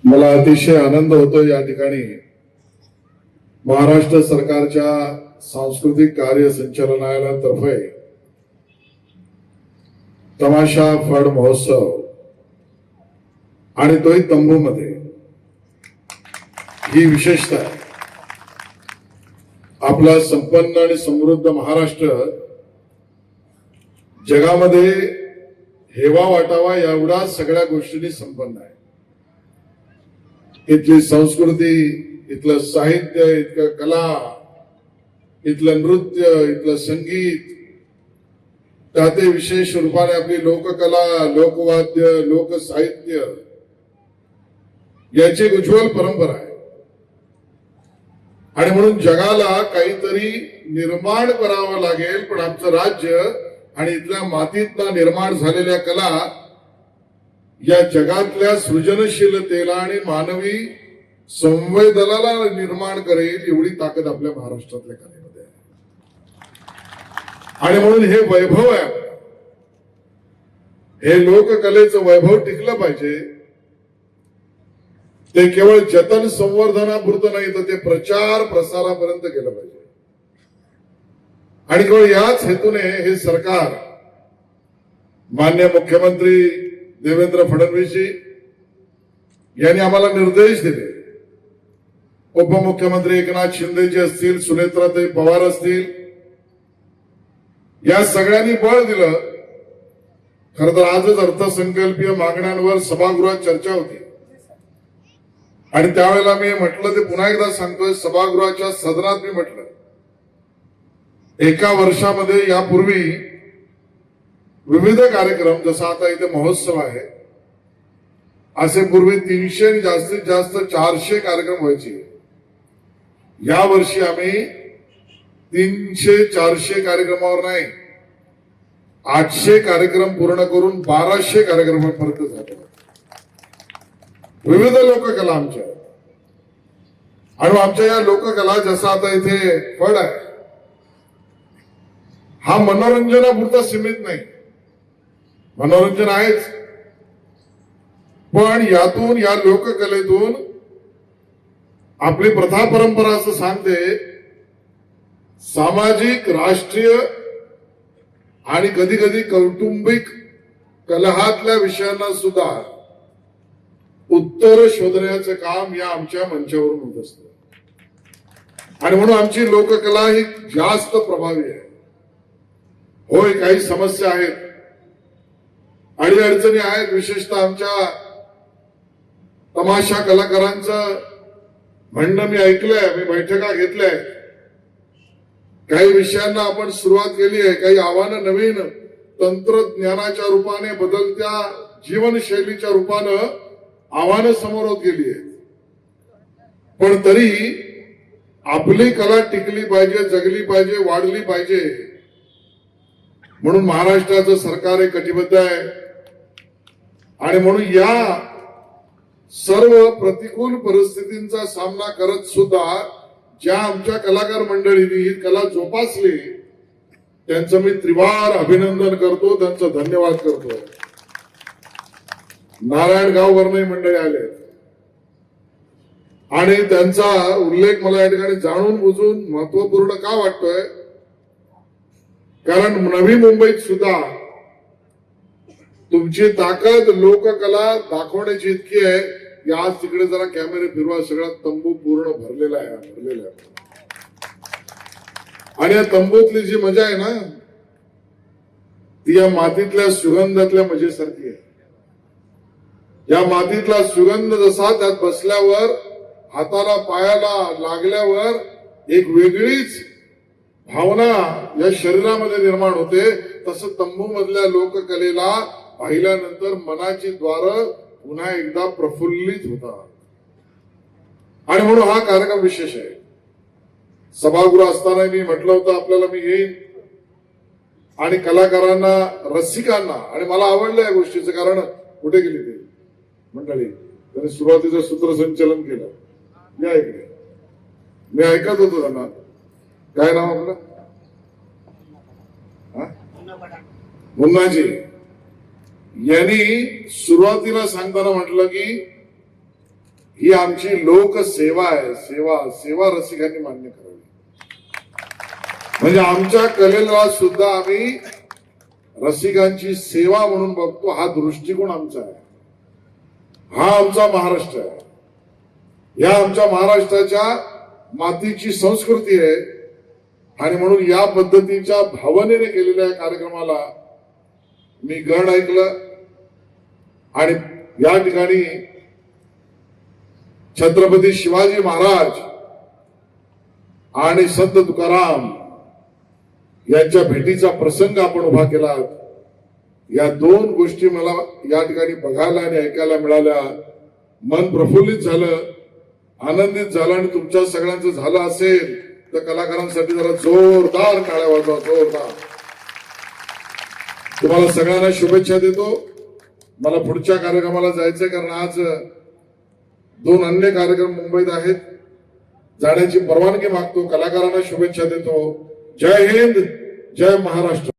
मला अतिशय आनंद होतो या ठिकाणी महाराष्ट्र सरकारच्या सांस्कृतिक कार्य संचालनालयातर्फे तमाशा फड महोत्सव आणि तोही तंबूमध्ये ही विशेषता आपला संपन्न आणि समृद्ध महाराष्ट्र जगामध्ये हेवा वाटावा एवढा सगळ्या गोष्टींनी संपन्न आहे. इथली संस्कृती, इथलं साहित्य, इथलं कला, इथलं नृत्य, इथलं संगीत, त्यात विशेष रूपाने आपली लोककला, लोकवाद्य, लोकसाहित्य याची एक उज्ज्वल परंपरा आहे. आणि म्हणून जगाला काहीतरी निर्माण करावं लागेल, पण आमचं राज्य आणि इथल्या मातीतनं निर्माण झालेल्या कला या जगातल्या सृजनशीलतेला आणि मानवी संवेदनाला निर्माण करेल एवढी ताकद आपल्या महाराष्ट्रातल्या कलेमध्ये आहे. आणि म्हणून हे वैभव आहे आपलं. हे लोककलेचं वैभव टिकलं पाहिजे. ते केवळ जतन संवर्धनापुरतं नाही, तर ते प्रचार प्रसारापर्यंत गेलं पाहिजे. आणि केवळ याच हेतूने हे सरकार, माननीय मुख्यमंत्री देवेंद्र फडणवीसजी यांनी आम्हाला निर्देश दिले. उपमुख्यमंत्री एकनाथ शिंदेजी असतील, सुनेत्राताई पवार असतील, या सगळ्यांनी बळ दिलं. खरं तर आजच अर्थसंकल्पीय मागण्यांवर सभागृहात चर्चा होती आणि त्यावेळेला मी म्हटलं, ते पुन्हा एकदा सांगतोय, सभागृहाच्या सदनात मी म्हटलं, एका वर्षामध्ये यापूर्वी विविध कार्यक्रम, जसा आता इथे महोत्सव आहे, असे पूर्वी 300 आणि जास्तीत जास्त 400 कार्यक्रम व्हायचे. या वर्षी आम्ही 300-400 कार्यक्रमावर नाही, 800 कार्यक्रम पूर्ण करून 1200 कार्यक्रमापर्यंत झाले. विविध लोककला आमच्या, आणि आमच्या या लोककला, जसा आता इथे फड आहे, हा मनोरंजनापुरता सीमित नाही. मनोरंजन आहेच, पण यातून, या लोककलेतून आपली प्रथा परंपरा असं सांगते, सामाजिक, राष्ट्रीय आणि कधी कधी कौटुंबिक कलहातल्या विषयांना सुद्धा उत्तर शोधण्याचं काम या आमच्या मंचावरून होत असतं. आणि म्हणून आमची लोककला ही जास्त प्रभावी आहे. होय, काही समस्या आहेत, अडीअडचणी आहेत. विशेषतः आमच्या तमाशा कलाकारांचं म्हणणं मी ऐकलंय, मी बैठका घेतल्या. काही विषयांना आपण सुरुवात केली आहे, काही आव्हानं नवीन तंत्रज्ञानाच्या रूपाने, बदलत्या जीवनशैलीच्या रूपानं आव्हानं समोर गेली आहेत. पण तरी आपली कला टिकली पाहिजे, जगली पाहिजे, वाढली पाहिजे. म्हणून महाराष्ट्राचं सरकार हे कटिबद्ध आहे. आणि म्हणून या सर्व प्रतिकूल परिस्थितींचा सामना करत सुद्धा ज्या आमच्या कलाकार मंडळींनी ही कला जोपासली, त्यांचं मी त्रिवार अभिनंदन करतो, त्यांचं धन्यवाद करतो. नारायणगाववरही मंडळी आले आणि त्यांचा उल्लेख मला या ठिकाणी जाणून बुजून महत्वपूर्ण का वाटतोय, कारण नवी मुंबईत सुद्धा तुमची ताकद लोककला दाखवण्याची इतकी आहे की आज तिकडे जरा कॅमेरे फिरवा, सगळा तंबू पूर्ण भरलेला आहे. आणि या तंबूतली जी मजा आहे ना, ती या मातीतल्या सुगंधातल्या मजेसारखी आहे. या मातीतला सुगंध जसा त्यात बसल्यावर, हाताला पायाला लागल्यावर एक वेगळीच भावना या शरीरामध्ये निर्माण होते, तसं तंबू मधल्या लोककलेला पाहिल्यानंतर मनाची द्वार पुन्हा एकदा प्रफुल्लित होतात. आणि म्हणून हा कार्यक्रम विशेष आहे. सभागृह असताना मी म्हटलं होतं आपल्याला मी येईन आणि कलाकारांना, रसिकांना, आणि मला आवडलं या गोष्टीचं, कारण कुठे गेली ते मंडळी, त्यांनी सुरुवातीचं सूत्रसंचलन केलं. या इकडे मी ऐकत होतो त्यांना. काय नाव आपलं? मुन्नाजी यांनी सुरुवातीला सांगताना म्हटलं की ही आमची लोकसेवा आहे. सेवा रसिकांनी मान्य करावी. म्हणजे आमच्या कलेला सुद्धा आम्ही रसिकांची सेवा म्हणून बघतो. हा दृष्टिकोन आमचा आहे. हा आमचा महाराष्ट्र आहे. या आमच्या महाराष्ट्राच्या मातीची संस्कृती आहे. आणि म्हणून या पद्धतीच्या भावनेने केलेल्या या कार्यक्रमाला मी गण ऐकलं आणि या ठिकाणी छत्रपती शिवाजी महाराज आणि संत तुकाराम यांच्या भेटीचा प्रसंग आपण उभा केला. या दोन गोष्टी मला या ठिकाणी बघायला आणि ऐकायला मिळाल्या. मन प्रफुल्लित झालं, आनंदित झालं. आणि तुमच्या सगळ्यांचं झालं असेल तर कलाकारांसाठी जरा जोरदार टाळ्या वाजवा. जोरदार. तुम्हाला सगळ्यांना शुभेच्छा देतो. मला पुढच्या कार्यक्रमाला जायचंय कारण आज 2 अन्य कार्यक्रम मुंबईत आहेत. जाण्याची परवानगी मागतो. कलाकारांना शुभेच्छा देतो. जय हिंद, जय महाराष्ट्र.